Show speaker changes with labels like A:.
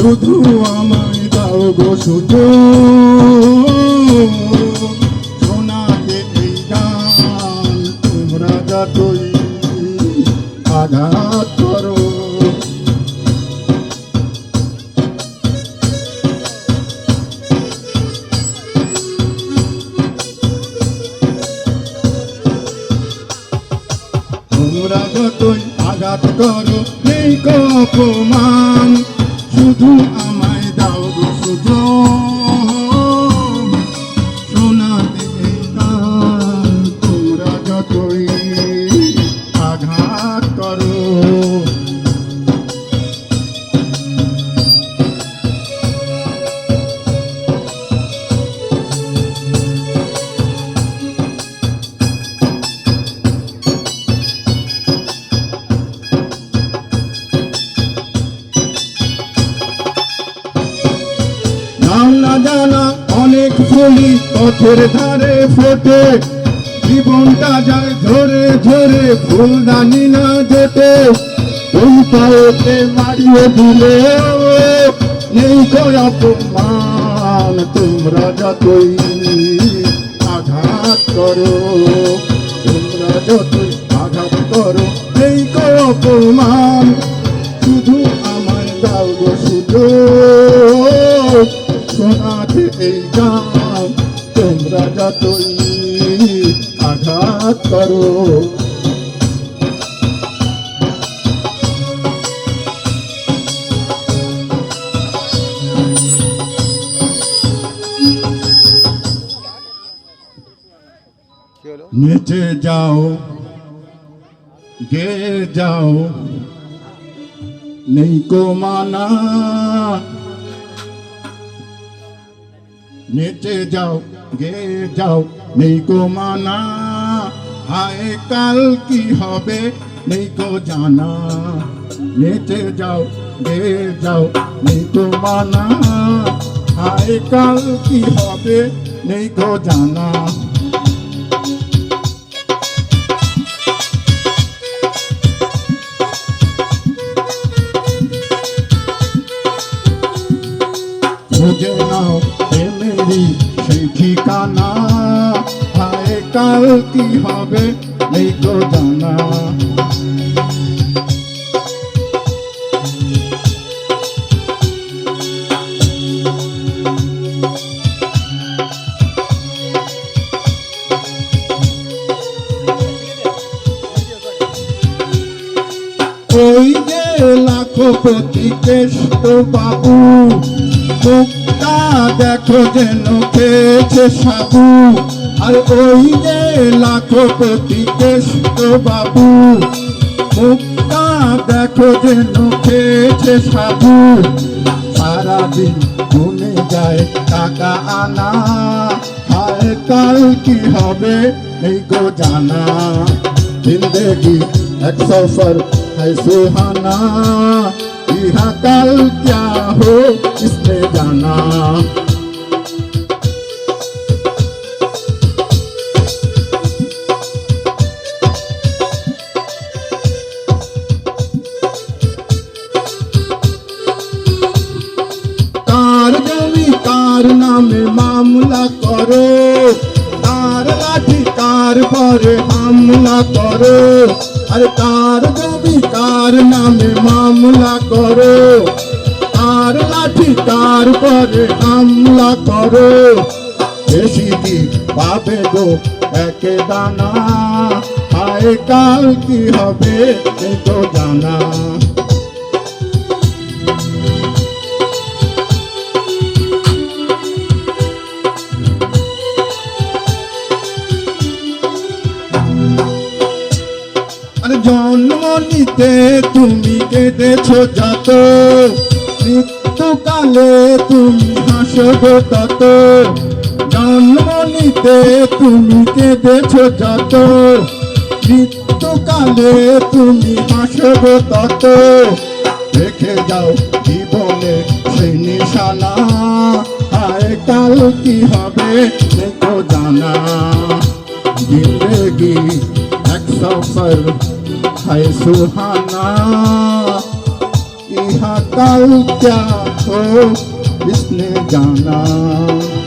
A: শুধু আমায় দাও গো সুযোগ শোনাতে এই গান তোমরা যতই আঘাত করো। তোমরা যতই আঘাত করো নেই কো অপমান শুধু আমায় দাও গো সুযোগ শোনাতে এই গান তোমরা যতই আঘাত করো। না জানা অনেক ফুলি পথের ধারে ফোটে জীবনটা যায় ঝরে ঝরে ফুলদানি না জোটে ওই পায়েতে মারিয়ে দিলে নেই কো অপমান তোমরা যতই আঘাত করো। তোমরা যতই আঘাত করো নেই কো অপমান শুধু আমায় দাও গো সুযোগ শোনাতে এই গান তোমরা যতই আঘাত করো। নেচে যাও গে যাও নেই কো মানা নেচে যাও গে যাও নেই কো মানা হায় কাল কি হবে নেই কো জানা। নেচে যাও গে যাও নেই কো মানা হায় কাল কি হবে নেই কো জানা। খুঁজে নাও মেরি সেই ঠিকানা হায় কাল কি হবে নেই কো জানা। ওই যে লাখপতি কেষ্ট বাবু মুখটা দেখো যেন খেয়েছে সাবু। আর ওই যে লাখপতি কেষ্ট বাবু মুখটা দেখো যেন খেয়েছে সাবু। সারাদিন ঘুমে যায় টাকা আনা হায় কাল কি হবে নেই গো জানা। जिंदगी एक सफर है सुहाना यहाँ कल क्या हो इसने जाना। कार जमी कार नामे मामला करो कार लाठी कार पर हमला करो। अरे कार जमी कार नामे मामला करो कार लाठी कार पर हमला करो। বেশি কি পাবে গো একে দানা হায় কাল কি হবে এই তো জানা। জন্ম নিতে তুমি কেঁদেছো যত মৃত্যুকালে তুমি হাসবো তত। জন্ম নিতে তুমি কেঁদেছো যত মৃত্যুকালে তুমি হাসবো তত। রেখে যাও জীবনে সেই নিশানা হায় কাল কি হবে দেখো জানা। जिंदगी एक सफर है सुहाना यहाँ कल क्या देखो किसने जाना।